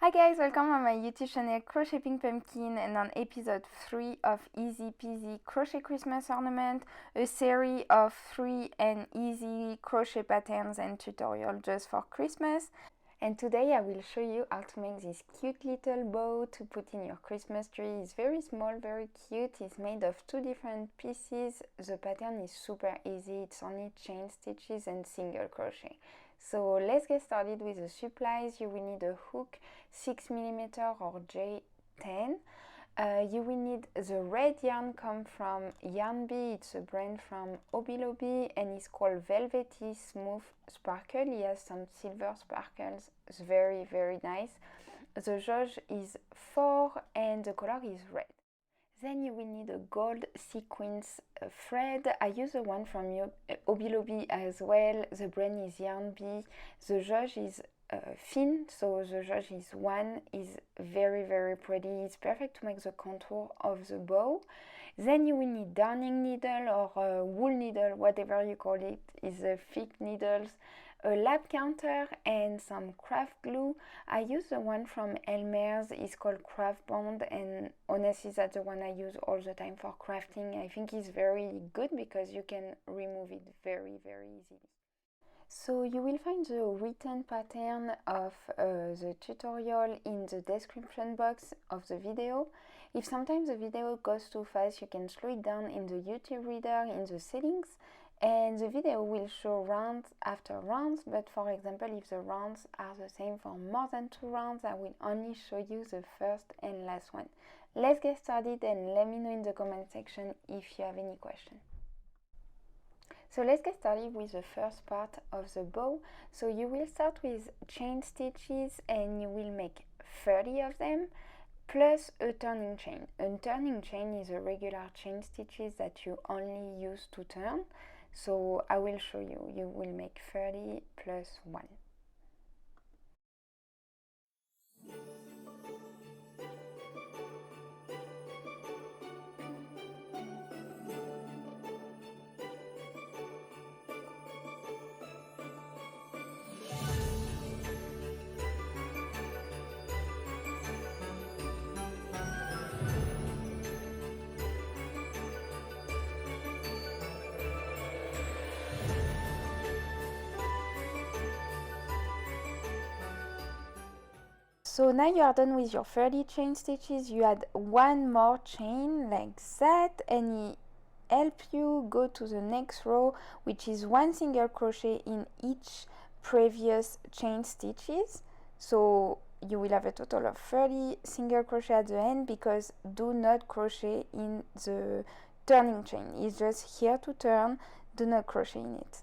Hi guys, welcome on my YouTube channel Crochet Pink Pumpkin and on episode 3 of Easy Peasy Crochet Christmas Ornament, a series of 3 and easy crochet patterns and tutorial just for Christmas. And today I will show you how to make this cute little bow to put in your Christmas tree. It's very small, very cute. It's made of 2 different pieces. The pattern is super easy. It's only chain stitches and single crochet. So let's get started with the supplies. You will need a hook 6mm or J10. You will need the red yarn come from Yarn Bee. It's a brand from Hobby Lobby and it's called Velvety Smooth Sparkle. It has some silver sparkles. It's very, very nice. The jauge is 4 and the color is red. Then you will need a gold sequins thread. I use the one from Hobby Lobby as well. The brand is Yarn Bee. The jauge is thin, so the jauge is 1, is very, very pretty. It's perfect to make the contour of the bow. Then you will need darning needle or wool needle, whatever you call it. It's thick needles, a lap counter and some craft glue. I use the one from Elmer's. It's called Craft Bond, and honestly that's the one I use all the time for crafting. I think it's very good because you can remove it very, very easily. So you will find the written pattern of the tutorial in the description box of the video. If sometimes the video goes too fast, you can slow it down in the YouTube reader in the settings, and the video will show rounds after rounds, but for example if the rounds are the same for more than 2 rounds, I will only show you the first and last one. Let's get started and let me know in the comment section if you have any questions. So let's get started with the first part of the bow. So you will start with chain stitches and you will make 30 of them plus a turning chain. A turning chain is a regular chain stitches that you only use to turn. So I will show you. You will make 30 plus 1. So now you are done with your 30 chain stitches. You add 1 more chain like that and it helps you go to the next row, which is 1 single crochet in each previous chain stitches. So you will have a total of 30 single crochet at the end, because do not crochet in the turning chain. It's just here to turn, do not crochet in it.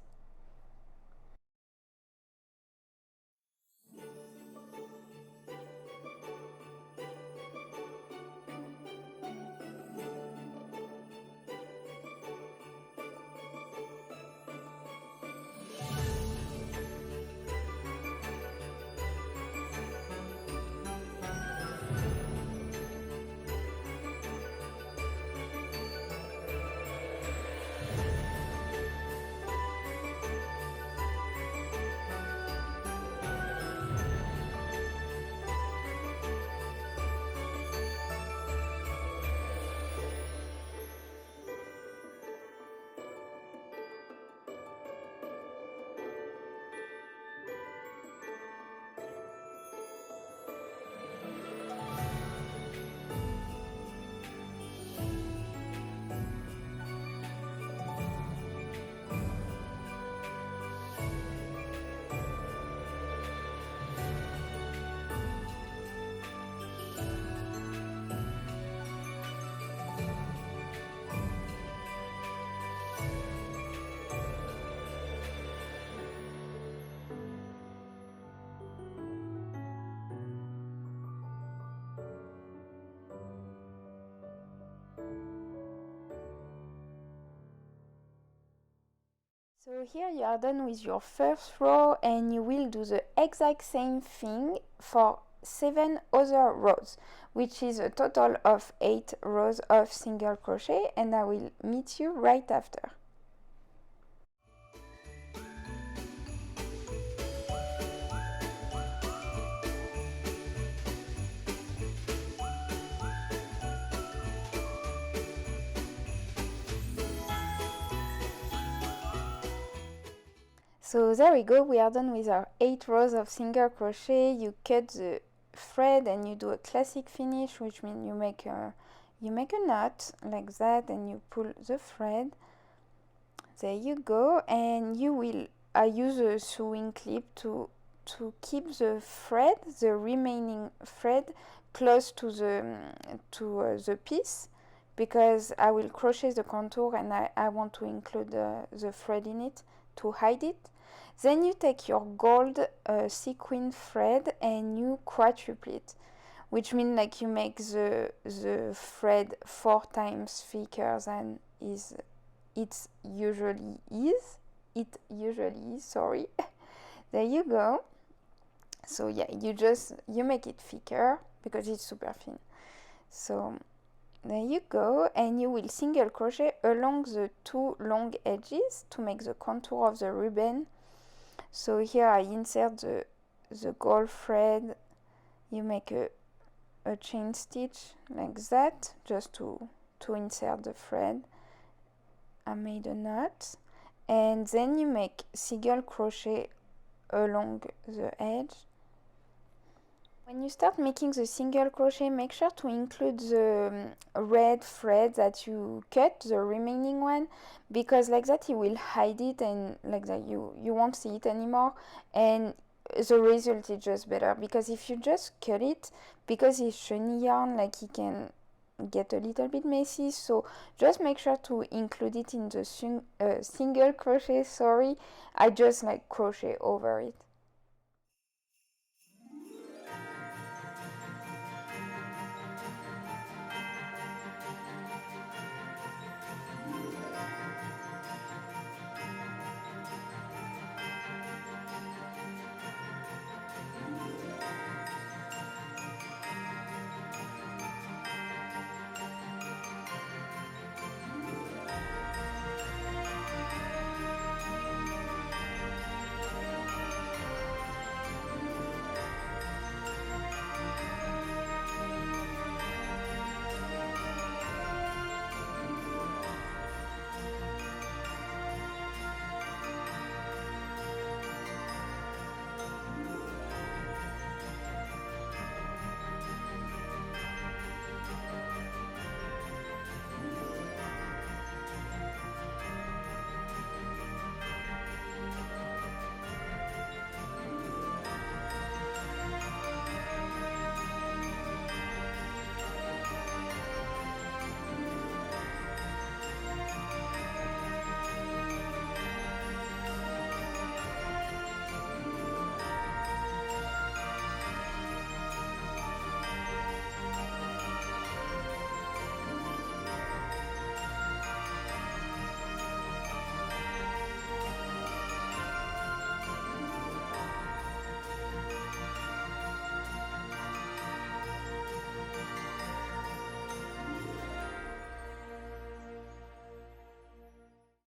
So here you are done with your first row and you will do the exact same thing for 7 other rows, which is a total of 8 rows of single crochet, and I will meet you right after. So there we go, we are done with our 8 rows of single crochet. You cut the thread and you do a classic finish, which means you make a knot like that and you pull the thread. There you go, and you will use a sewing clip to keep the thread, the remaining thread, close to the piece, because I will crochet the contour and I want to include the thread in it to hide it. Then you take your gold sequin thread and you quadruple it, which means like you make the thread 4 times thicker than it usually is. Sorry. There you go. So yeah, you make it thicker because it's super thin. So there you go, and you will single crochet along the 2 long edges to make the contour of the ribbon. So here I insert the gold thread. You make a chain stitch like that just to insert the thread. I made a knot, and then you make single crochet along the edge. When you start making the single crochet, make sure to include the red thread that you cut, the remaining one, because like that it will hide it, and like that you won't see it anymore, and the result is just better. Because if you just cut it, because it's shiny yarn, like it can get a little bit messy, so just make sure to include it in the single crochet. Sorry, I just like crochet over it.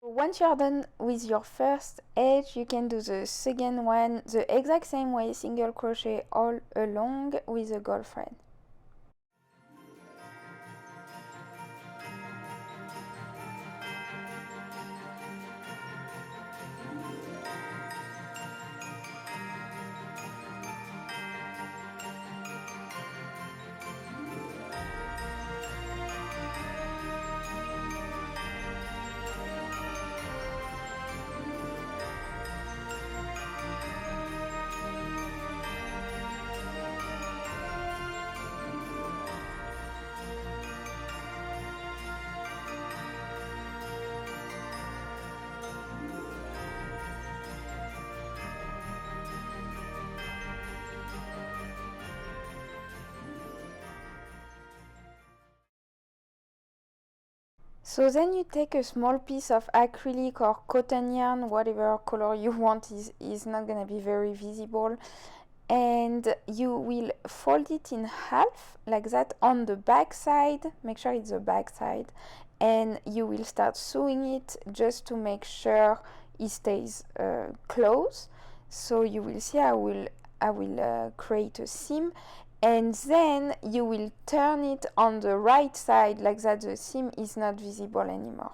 Once you're done with your first edge, you can do the second one the exact same way, single crochet all along with a gold thread. So then you take a small piece of acrylic or cotton yarn, whatever color you want is not gonna be very visible, and you will fold it in half like that on the back side. Make sure it's the back side, and you will start sewing it just to make sure it stays close. So you will see I will create a seam, and then you will turn it on the right side like that the seam is not visible anymore.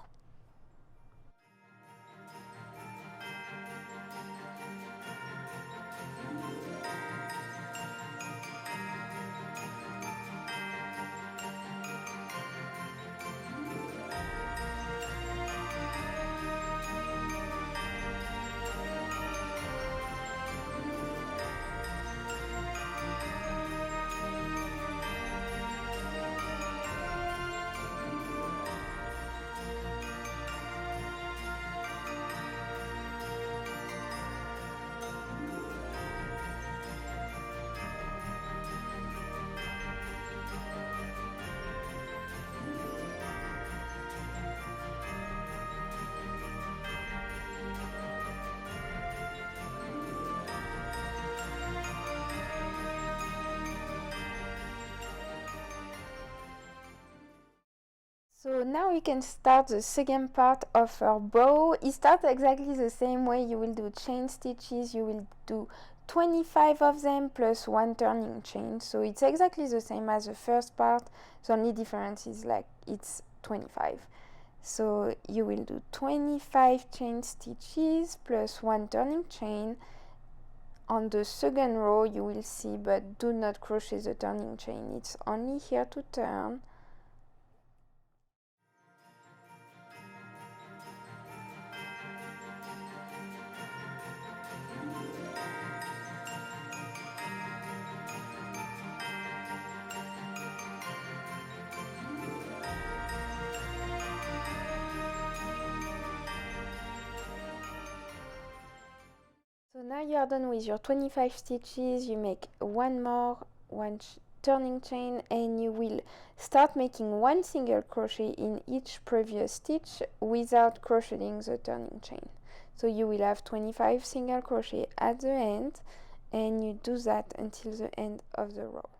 So now we can start the second part of our bow. It starts exactly the same way. You will do chain stitches, you will do 25 of them plus one turning chain. So it's exactly the same as the first part. The only difference is like it's 25. So you will do 25 chain stitches plus one turning chain. On the second row you will see, but do not crochet the turning chain, it's only here to turn. So now you are done with your 25 stitches. You make one more, turning chain, and you will start making one single crochet in each previous stitch without crocheting the turning chain. So you will have 25 single crochet at the end, and you do that until the end of the row.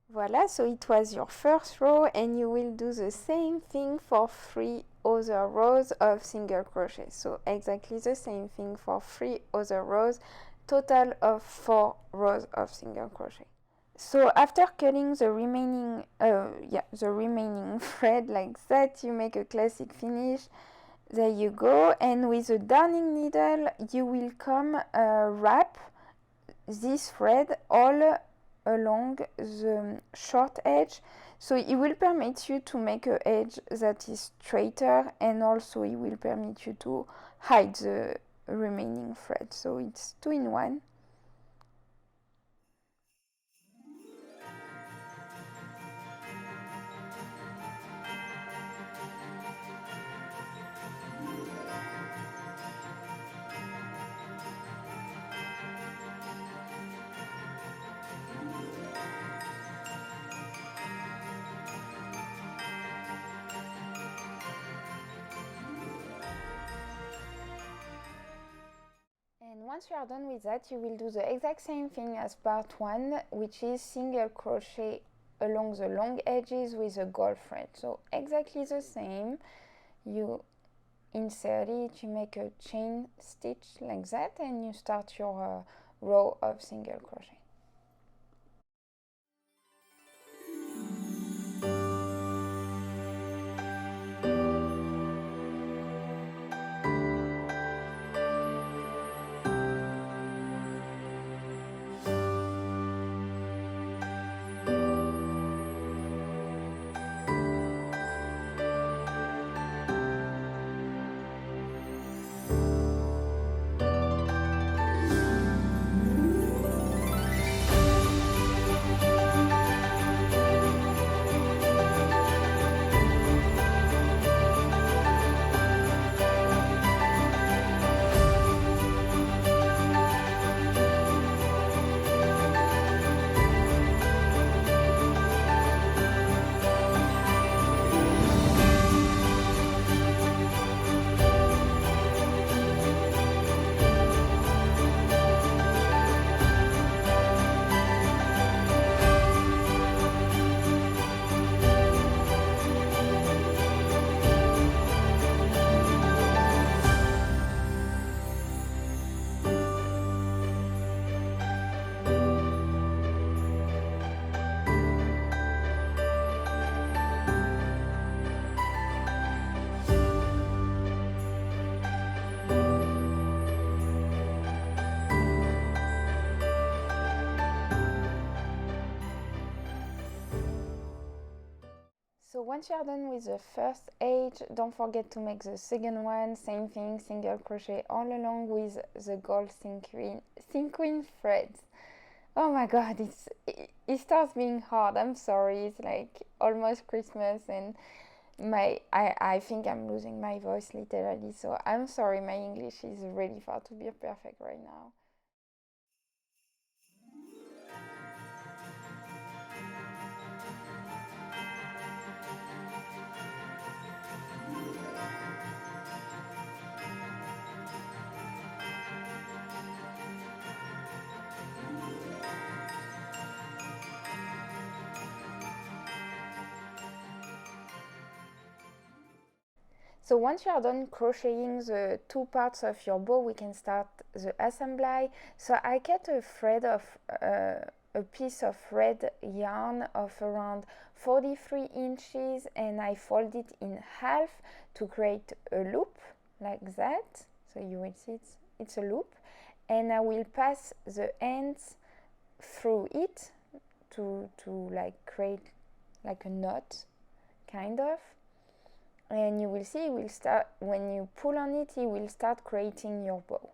Voila, so it was your first row, and you will do the same thing for 3 other rows of single crochet. So exactly the same thing for 3 other rows, total of 4 rows of single crochet. So after cutting the remaining thread like that, you make a classic finish. There you go, and with a darning needle you will come wrap this thread all along the short edge, so it will permit you to make an edge that is straighter, and also it will permit you to hide the remaining thread, so it's 2 in 1. And once you are done with that, you will do the exact same thing as part 1, which is single crochet along the long edges with a gold thread. So exactly the same. You insert it, you make a chain stitch like that, and you start your row of single crochet. So once you're done with the first edge, don't forget to make the second one. Same thing, single crochet all along with the gold sequin threads. Oh my god, it starts being hard. I'm sorry. It's like almost Christmas and I think I'm losing my voice literally, so I'm sorry, my English is really far to be perfect right now. So once you are done crocheting the two parts of your bow, we can start the assemblage. So I cut a thread of a piece of red yarn of around 43 inches and I fold it in half to create a loop like that. So you will see it's a loop, and I will pass the ends through it to like create like a knot kind of. And you will see, it will start, when you pull on it, it will start creating your bow.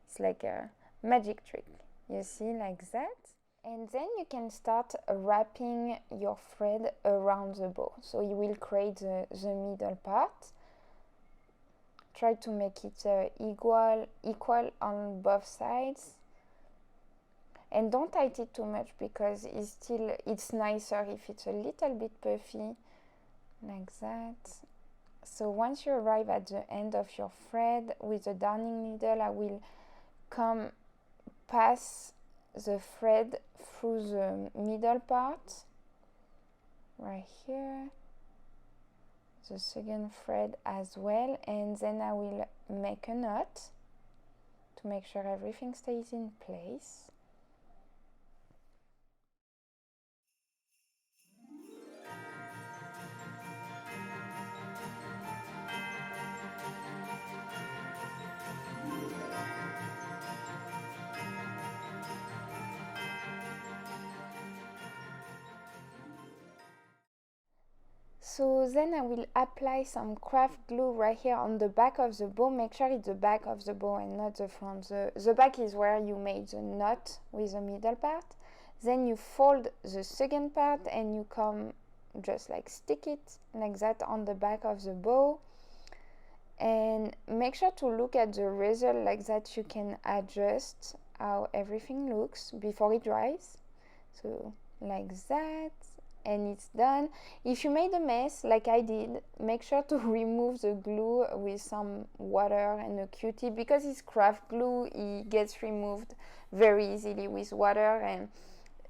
It's like a magic trick, you see, like that. And then you can start wrapping your thread around the bow. So you will create the middle part. Try to make it equal on both sides. And don't tighten it too much because it's nicer if it's a little bit puffy. Like that. So once you arrive at the end of your thread with the darning needle, I will come pass the thread through the middle part right here, the second thread as well, and then I will make a knot to make sure everything stays in place. So then I will apply some craft glue right here on the back of the bow. Make sure it's the back of the bow and not the front. The back is where you made the knot with the middle part. Then you fold the second part and you come just like stick it like that on the back of the bow. And make sure to look at the result like that. You can adjust how everything looks before it dries. So like that. And it's done. If you made a mess like I did, make sure to remove the glue with some water and a Q-tip, because it's craft glue, it gets removed very easily with water,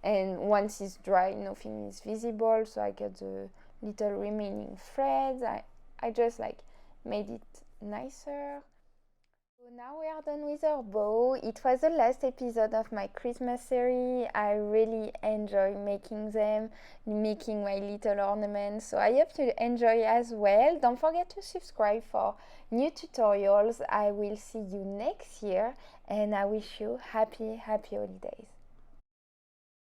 and once it's dry nothing is visible. So I got the little remaining threads. I just like made it nicer. So now we are done with our bow. It was the last episode of my Christmas series. I really enjoy making them, making my little ornaments. So I hope you enjoy as well. Don't forget to subscribe for new tutorials. I will see you next year and I wish you happy holidays.